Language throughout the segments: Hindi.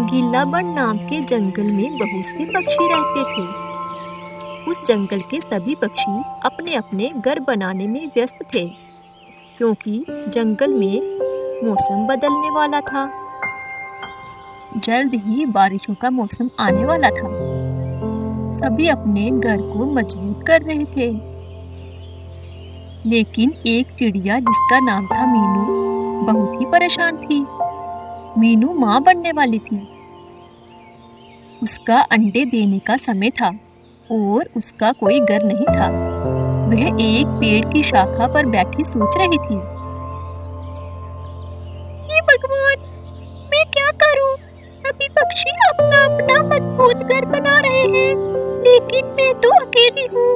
गीलाबन नाम के जंगल में बहुत से पक्षी रहते थे। उस जंगल के सभी पक्षी अपने अपने घर बनाने में व्यस्त थे, क्योंकि जंगल में मौसम बदलने वाला था। जल्द ही बारिशों का मौसम आने वाला था। सभी अपने घर को मजबूत कर रहे थे, लेकिन एक चिड़िया जिसका नाम था मीनू बहुत ही परेशान थी। मीनू माँ बनने वाली थी। उसका अंडे देने का समय था और उसका कोई घर नहीं था। वह एक पेड़ की शाखा पर बैठी सोच रही थी। हे भगवान, मैं क्या करूं? सभी पक्षी अपना अपना मजबूत घर बना रहे हैं, लेकिन मैं तो अकेली हूँ।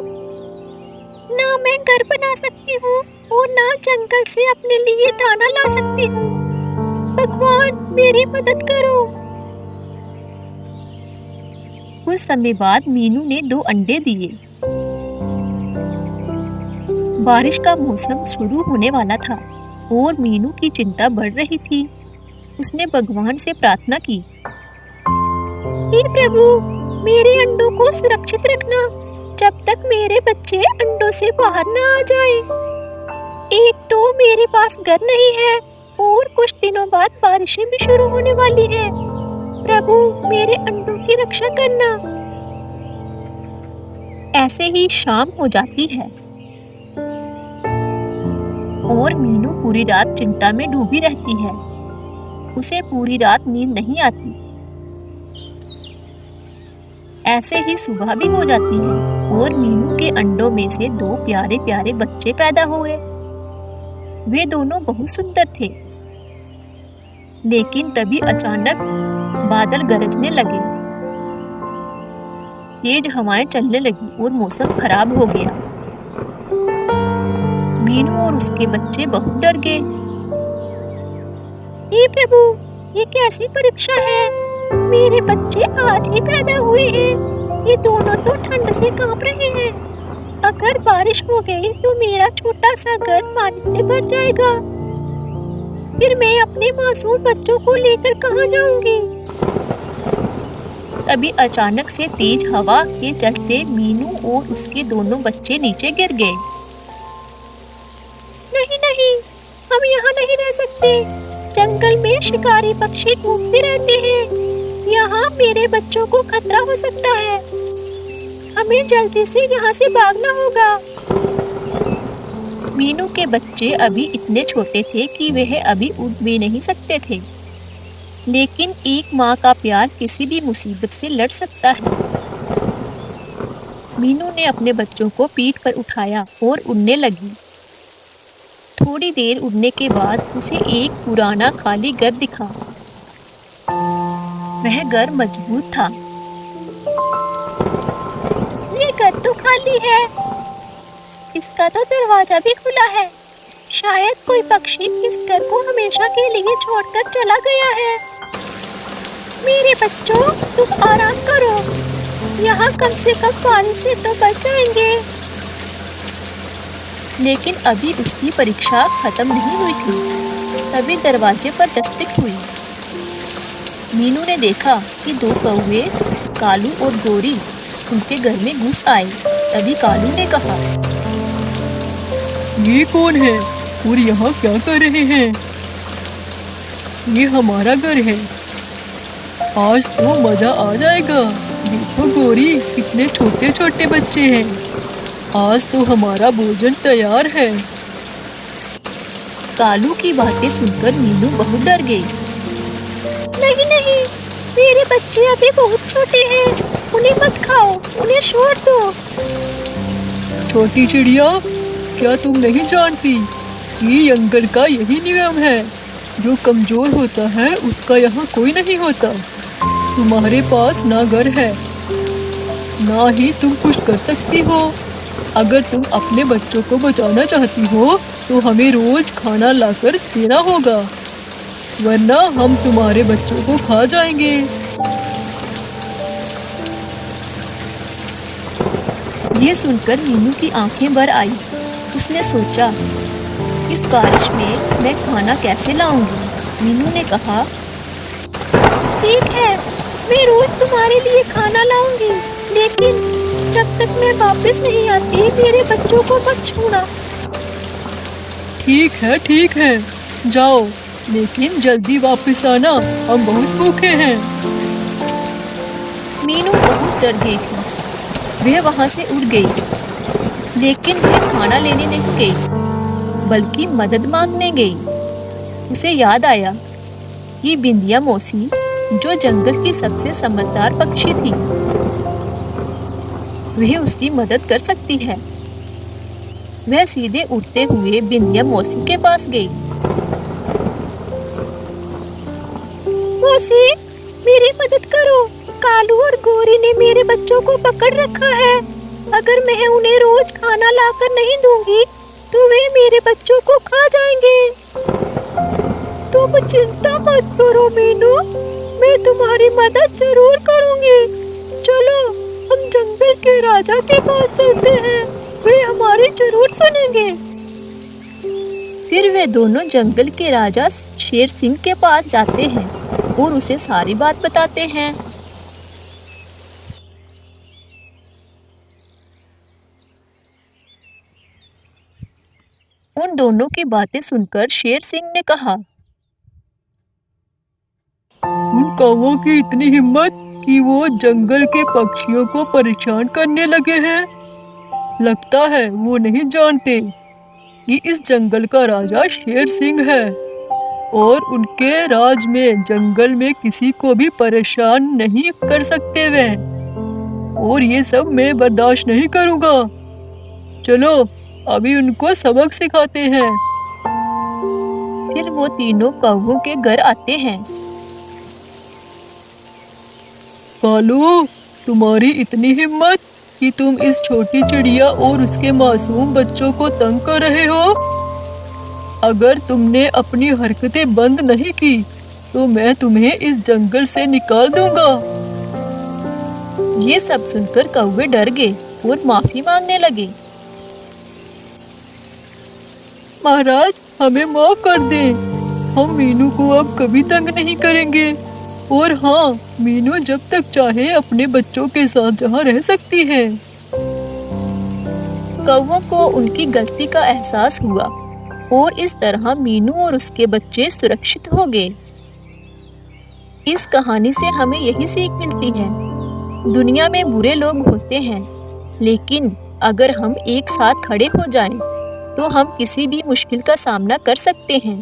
ना मैं घर बना सकती हूँ और ना जंगल से अपने लिए दाना ला सकती हूँ। भगवान, मेरी मदद करो। कुछ समय बाद मीनू ने 2 अंडे दिए। बारिश का मौसम शुरू होने वाला था और मीनू की चिंता बढ़ रही थी। उसने भगवान से प्रार्थना की, हे प्रभु, मेरे अंडों को सुरक्षित रखना जब तक मेरे बच्चे अंडों से बाहर न आ जाएं। एक तो मेरे पास घर नहीं है और कुछ दिनों बाद बारिशें भी शुरू होने वाली हैं। प्रभु, मेरे अंडों की रक्षा करना। ऐसे ही शाम हो जाती है और मीनू पूरी रात चिंता में डूबी रहती है। उसे पूरी रात नींद नहीं आती। ऐसे ही सुबह भी हो जाती है और मीनू के अंडों में से 2 प्यारे प्यारे बच्चे पैदा हुए। वे दोनों बहुत सुंदर थे, लेकिन तभी अचानक बादल गरजने लगे, तेज हवाएं चलने लगी और मौसम खराब हो गया। मीनू और उसके बच्चे बहुत डर गए। हे प्रभु, ये कैसी परीक्षा है? मेरे बच्चे आज ही पैदा हुए हैं। ये दोनों तो ठंड से कांप रहे हैं। अगर बारिश हो गई तो मेरा छोटा सा घर पानी से भर जाएगा। फिर मैं अपने मासूम बच्चों को लेकर कहाँ जाऊंगी? तभी अचानक से तेज हवा के चलते मीनू और उसके दोनों बच्चे नीचे गिर गए। नहीं नहीं, हम यहाँ नहीं रह सकते। जंगल में शिकारी पक्षी घूमते रहते हैं। यहाँ मेरे बच्चों को खतरा हो सकता है। हमें जल्दी से यहाँ से भागना होगा। मीनू के बच्चे अभी इतने छोटे थे कि वह अभी उड़ भी नहीं सकते थे, लेकिन एक माँ का प्यार किसी भी मुसीबत से लड़ सकता है। मीनू ने अपने बच्चों को पीठ पर उठाया और उड़ने लगी। थोड़ी देर उड़ने के बाद उसे एक पुराना खाली घर दिखा। वह घर मजबूत था। ये घर तो खाली है। इसका तो दरवाजा भी खुला है। शायद कोई पक्षी इस घर को हमेशा के लिए छोड़कर चला गया है। मेरे बच्चों, तुम आराम करो। यहाँ कम से कम बारिश से तो बच जाएंगे। लेकिन अभी उसकी परीक्षा खत्म नहीं हुई थी। तभी दरवाजे पर दस्तक हुई। मीनू ने देखा कि 2 कौवे, कालू और गोरी, उनके घर में घुस आए। तभी कालू ने कहा, ये कौन है और यहाँ क्या कर रहे हैं? ये हमारा घर है। आज तो मजा आ जाएगा। देखो गोरी, कितने छोटे छोटे बच्चे हैं। आज तो हमारा भोजन तैयार है। कालू की बातें सुनकर मीनू बहुत डर गई। नहीं नहीं, मेरे बच्चे अभी बहुत छोटे हैं। उन्हें मत खाओ, उन्हें छोड़ दो। छोटी चिड़िया, क्या तुम नहीं जानती? ये जंगल का यही नियम है। जो कमजोर होता है उसका यहाँ कोई नहीं होता। तुम्हारे पास ना घर है, ना ही तुम कुछ कर सकती हो। अगर तुम अपने बच्चों को बचाना चाहती हो तो हमें रोज खाना लाकर देना होगा, वरना हम तुम्हारे बच्चों को खा जाएंगे। ये सुनकर मीनू की आंखें भर आई। उसने सोचा, इस बारिश में मैं खाना कैसे लाऊंगी? मीनू ने कहा, ठीक है, मैं रोज तुम्हारे लिए खाना लाऊंगी, लेकिन जब तक मैं वापस नहीं आती मेरे बच्चों को मत छूना। ठीक है, जाओ, लेकिन जल्दी वापस आना, हम बहुत भूखे हैं। मीनू बहुत डर गई थी। वह वहां से उड़ गई, लेकिन वह खाना लेने नहीं गई, बल्कि मदद मांगने गई। उसे याद आया कि बिंदिया मौसी, जो जंगल की सबसे समझदार पक्षी थी, वह उसकी मदद कर सकती है। वह सीधे उड़ते हुए बिंदिया मौसी के पास गई। मौसी, मेरी मदद करो, कालू और गोरी ने मेरे बच्चों को पकड़ रखा है। अगर मैं उन्हें रोज खाना लाकर नहीं दूंगी तो वे मेरे बच्चों को खा जाएंगे। तुम चिंता मत करो मीनू, मैं तुम्हारी मदद जरूर करूंगी। चलो, हम जंगल के राजा के पास चलते हैं, वे हमारी जरूर सुनेंगे। फिर वे दोनों जंगल के राजा शेर सिंह के पास जाते हैं और उसे सारी बात बताते हैं। उन दोनों की बातें सुनकर शेर सिंह ने कहा, उन कौवों की इतनी हिम्मत कि वो जंगल के पक्षियों को परेशान करने लगे हैं। लगता है वो नहीं जानते कि इस जंगल का राजा शेर सिंह है और उनके राज में जंगल में किसी को भी परेशान नहीं कर सकते वे। और ये सब मैं बर्दाश्त नहीं करूँगा। चलो, अभी उनको सबक सिखाते हैं। फिर वो तीनों कौवों के घर आते हैं। कालू, तुम्हारी इतनी हिम्मत कि तुम इस छोटी चिड़िया और उसके मासूम बच्चों को तंग कर रहे हो। अगर तुमने अपनी हरकतें बंद नहीं की तो मैं तुम्हें इस जंगल से निकाल दूंगा। ये सब सुनकर कौवे डर गए और माफी मांगने लगे। महाराज, हमें माफ कर दें, हम मीनू को अब कभी तंग नहीं करेंगे। और हाँ, मीनू जब तक चाहे अपने बच्चों के साथ जहाँ रह सकती है। कौवों को उनकी गलती का एहसास हुआ और इस तरह मीनू और उसके बच्चे सुरक्षित हो गए। इस कहानी से हमें यही सीख मिलती है, दुनिया में बुरे लोग होते हैं, लेकिन अगर हम एक साथ खड़े हो जाएं, तो हम किसी भी मुश्किल का सामना कर सकते हैं।